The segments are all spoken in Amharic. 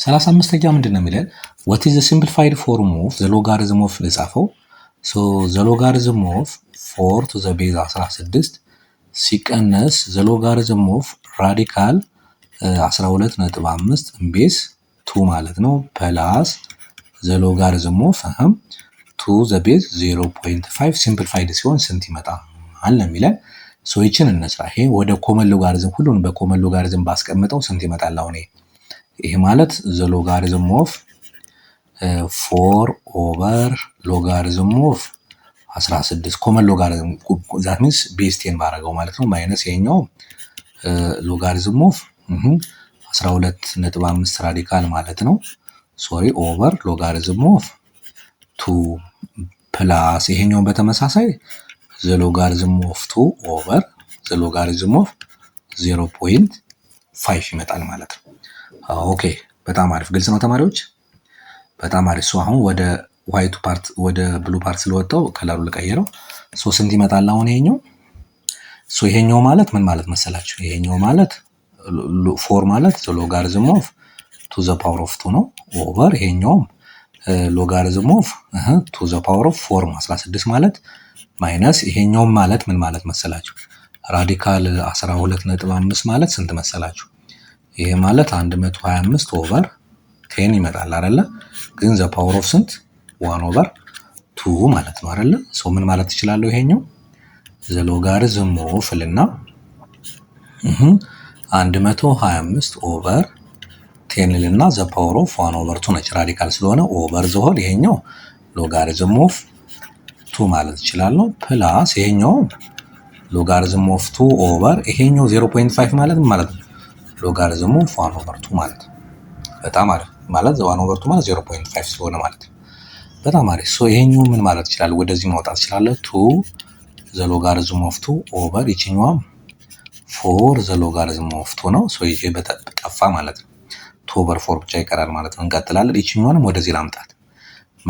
35ኛ ምንድነው የሚለን what is the simplified form of the logarithm of ለጻፈው so the logarithm of 4 to the base 16 ሲቀነስ the logarithm of radical 12.5 base 2 ማለት ነው plus the logarithm of to the base 0.5 simplified ሲሆን ስንት ይመጣል አለ የሚለን so ይችን እንስራ ይሄ ወደ ኮመን ሎጋሪዝም ሁሉን በኮመን ሎጋሪዝም ባስቀምጠው ስንት ይመጣል አሁን ይሄ ማለት the logarithm of 4 over logarithm of 16 ኮመን ሎጋሪዝም that means base 10 ባረጋው ማለት ነው ማይነስ ይሄኛው logarithm of 12.5 ራዲካል ማለት ነው ሶሪ over logarithm of 2 plus ይሄኛው በተመሳሳይ the logarithm of 2 over the logarithm of 0.5 ይመጣል ማለት ነው ኦኬ በጣም አሪፍ ግልጽ ነው ተማሪዎች በጣም አሪፍ ሶ አሁን ወደ ዋይቱ ፓርት ወደ ብሉ ፓርት ስለወጣው ከለሩ ልቀይረው ሶ ስንት ይመጣል አሁን ይሄኛው ሶ ይሄኛው ማለት ምን ማለት መሰላችሁ ይሄኛው ማለት 4 ማለት the logarithm of to the power of 2 ነው over ይሄኛው logarithm of to the power of 4 16 ማለት ማይነስ ይሄኛው ማለት ምን ማለት መሰላችሁ ራዲካል 12.5 ማለት ስንት መሰላችሁ ይሄ ማለት 125 over 10 ይመጣል አይደለ ግን the power of ስንት 1 over 2 ማለት ነው አይደለ ሶ ምን ማለት ይችላል ይሄኛው the logarithm of ልና 125 over 10 ልና the power of 1 over 2 ነች ራዲካል ስለሆነ over the whole ይሄኛው logarithm of 2 ማለት ይችላል ነው ፕላስ ይሄኛው logarithm of 2 over ይሄኛው 0.5 ማለት ምን ማለት ነው logarithm of 1 over 2 ማለት በጣም አሪፍ ማለት 1 over 2 ማለት 0.5 ስለሆነ ማለት በጣም አሪፍ ሶ ይሄኛው ምን ማለት ይችላል ወደዚህ ማውጣት ይችላል 2 the logarithm of 2 over ይችኛው 4 the logarithm of 2 ነው ሶ ይሄ በጠፋ ማለት ነው 2 over 4 ብቻ ይቀራል ማለት ነው እንቀጥላለን ይችኛውንም ወደዚህ ላምጣት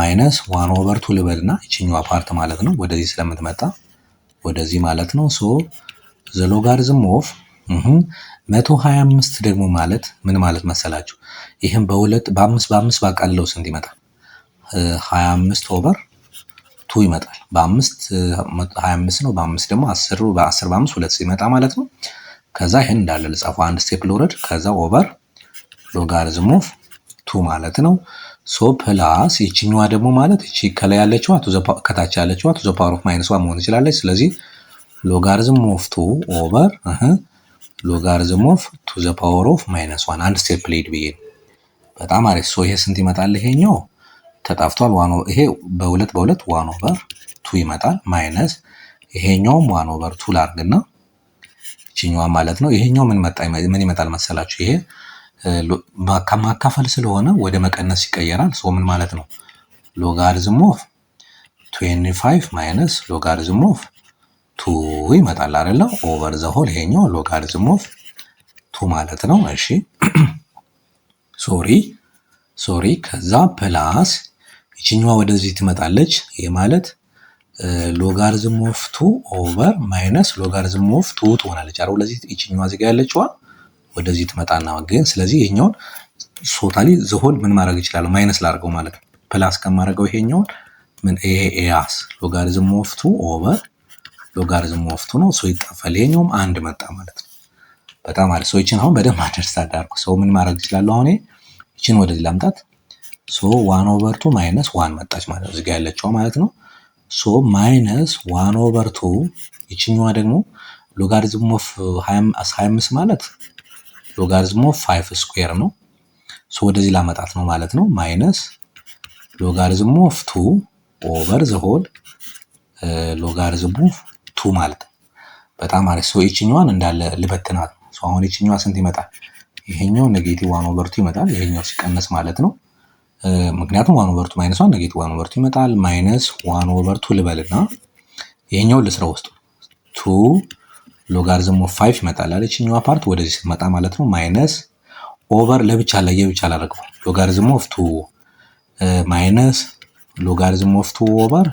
ማይነስ 1 over 2 ልበልና ይችኛው ፓርት ማለት ነው ወደዚህ ስለምትመጣ ወደዚህ ማለት ነው ሶ the logarithm of 125 ደግሞ ማለት ምን ማለት መሰላችሁ ይሄን በ5 ባቃልለው ስንት ይመጣል 25 over 2 ይመጣል በ5 25 ነው በ5 ደግሞ 10 በ5 2 ይመጣ ማለት ነው ከዛ ይሄን እንዳለ ልጻፈው አንድ ስቴፕ ልወረድ ከዛ ኦቨር logarithm of 2 ማለት ነው ሶ ፕላስ ይችኛዋ ደግሞ ማለት እቺ ከላይ ያለችው ከታች ያለችው to the power of -1 መሆን ይችላልች ስለዚህ logarithm of 2 over logarithm of to the power of -1 አንድ ስቴፕ ሊድ ብዬ በጣም አሪፍ ሶ ይሄ ስንት ይመጣል ይሄኛው ተጣፍቷል 1 ይሄ በ2 1 over 2 ይመጣል ማይነስ ይሄኛውም 1 over 2 ላርግና ይችኛዋ ማለት ነው ይሄኛው ምን ይመጣል መሰላችሁ ይሄ ማካፈል ስለሆነ ወደ መቀነስ ይቀየራል ሶ ምን ማለት ነው logarithm of 25 minus logarithm of 2 ይመጣል አይደለ over the whole ይሄኛው logarithm of 2 ማለት ነው እሺ ሶሪ ከዛ ፕላስ ይችኛዋ ወደዚህ ትመጣለች ይሄ ማለት logarithm of 2 over minus logarithm of 2 ትሆናለች አይደል ለዚህ ይችኛዋ እዚህ ጋር ያለችዋ ወደዚህ ትመጣና ግን ስለዚህ ይሄኛው ቶታሊ ዘሆል ምን ማድረግ ይችላል ማይነስ ላርገው ማለት ነው ፕላስ ከማረጋው ይሄኛው ምን ኤኤስ logarithm of 2 over logarithm of 2 ነው ሶ ይጣፋል ይሄኛውም አንድ መጣ ማለት ነው በጣም አሪፍ ሶ ይችን አሁን በደንብ አንደርስታንድ አድርጉ ሶ ምን ማድረግ ይችላል አሁን ይችን ወደዚህ ላምጣት ሶ 1 over 2 minus 1 መጣች ማለት ነው እዚህ ጋር ያለችው ማለት ነው ሶ minus 1 over 2 ይችኛዋ ደግሞ logarithm of 25 ማለት logarithm of 5 square ነው ሶ ወደዚህ ላመጣት ነው ማለት ነው ማይነስ logarithm of 2 over the whole logarithm of 2 ማለት በጣም አሪፍ ሶ ይችኛዋን እንዳለ ልበትናት ሶ አሁን ይችኛዋ ስንት ይመጣል ይሄኛው ኔጌቲቭ 1 over 2 ይመጣል ይሄኛው ሲቀነስ ማለት ነው ምክንያቱም 1 over 2 minus 1 ኔጌቲቭ 1 over 2 ይመጣል ማይነስ 1 over 2 ልበልና ይሄኛው ለስራው ውስጥ 2 logarithm of 5 ይመጣል አለችኛው ፓርት ወደዚህ ስትመጣ ማለት ነው ማይነስ ኦቨር ለብቻ ላደርገው logarithm of 2 ማይነስ logarithm of 2 over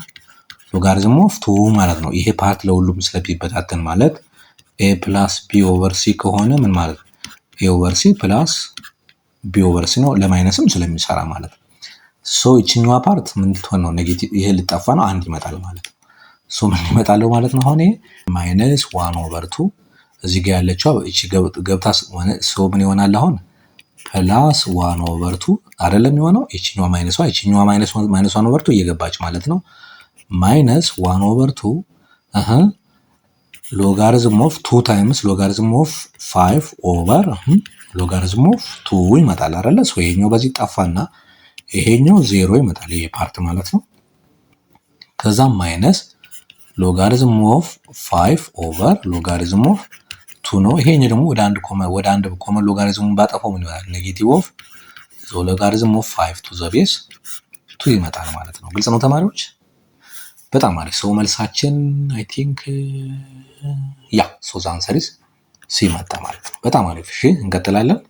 logarithm of 2 ማለት ነው ይሄ ፓርት ለሁሉም ስለሚበታተን ማለት a plus b over c ከሆነ ምን ማለት a over c plus ቢ ኦቨር ሲ ነው ለማይነስም ስለሚሰራ ማለት ነው። ሶ ይችኛዋ ፓርት ምን ልትሆን ነው? ኔጌቲቭ ይሄ ልጠፋ ነው፣ አንድ ይመጣል ማለት ነው። ሶ ምን ይመጣለው ማለት ነው? አሁን ይሄ ማይነስ 1 ኦቨር 2 እዚህ ጋር ያለችው እቺ ገብታ ሶ ምን ይሆናል አሁን ፕላስ 1 ኦቨር 2 አይደለም የሆነው ይችኛዋ ማይነስ 1 ኦቨር 2 እየገባች ማለት ነው። ማይነስ 1 ኦቨር 2 ሎጋሪዝም ኦፍ 2 ታይምስ ሎጋሪዝም ኦፍ 5 ኦቨር ሎጋሪዝም ኦፍ 2 ይመጣል አይደለ? ሶ ይሄኛው በዚህ ጠፋና ይሄኛው 0 ይመጣል ይሄ ፓርት ማለት ነው። ከዛም ማይነስ ሎጋሪዝም ኦፍ 5 ኦቨር ሎጋሪዝም ኦፍ 2 ነው። ይሄኛው ደግሞ ወደ አንድ ኮመን ሎጋሪዝሙን ባጠፋው ምን ይሆናል? ኔጌቲቭ ኦፍ ሎጋሪዝም ኦፍ 5 ቱ ዘ ቤዝ 2 ይመጣል ማለት ነው። ግልጽ ነው ተማሪዎች? በጣም አሪፍ። ሰው መልሳችን አይ ቲንክ ያ ሶ ዘ አንሰር ኢዝ ሲ መጣ ማለት ነው። በጣም አሪፍ። እሺ እንቀጥላለን።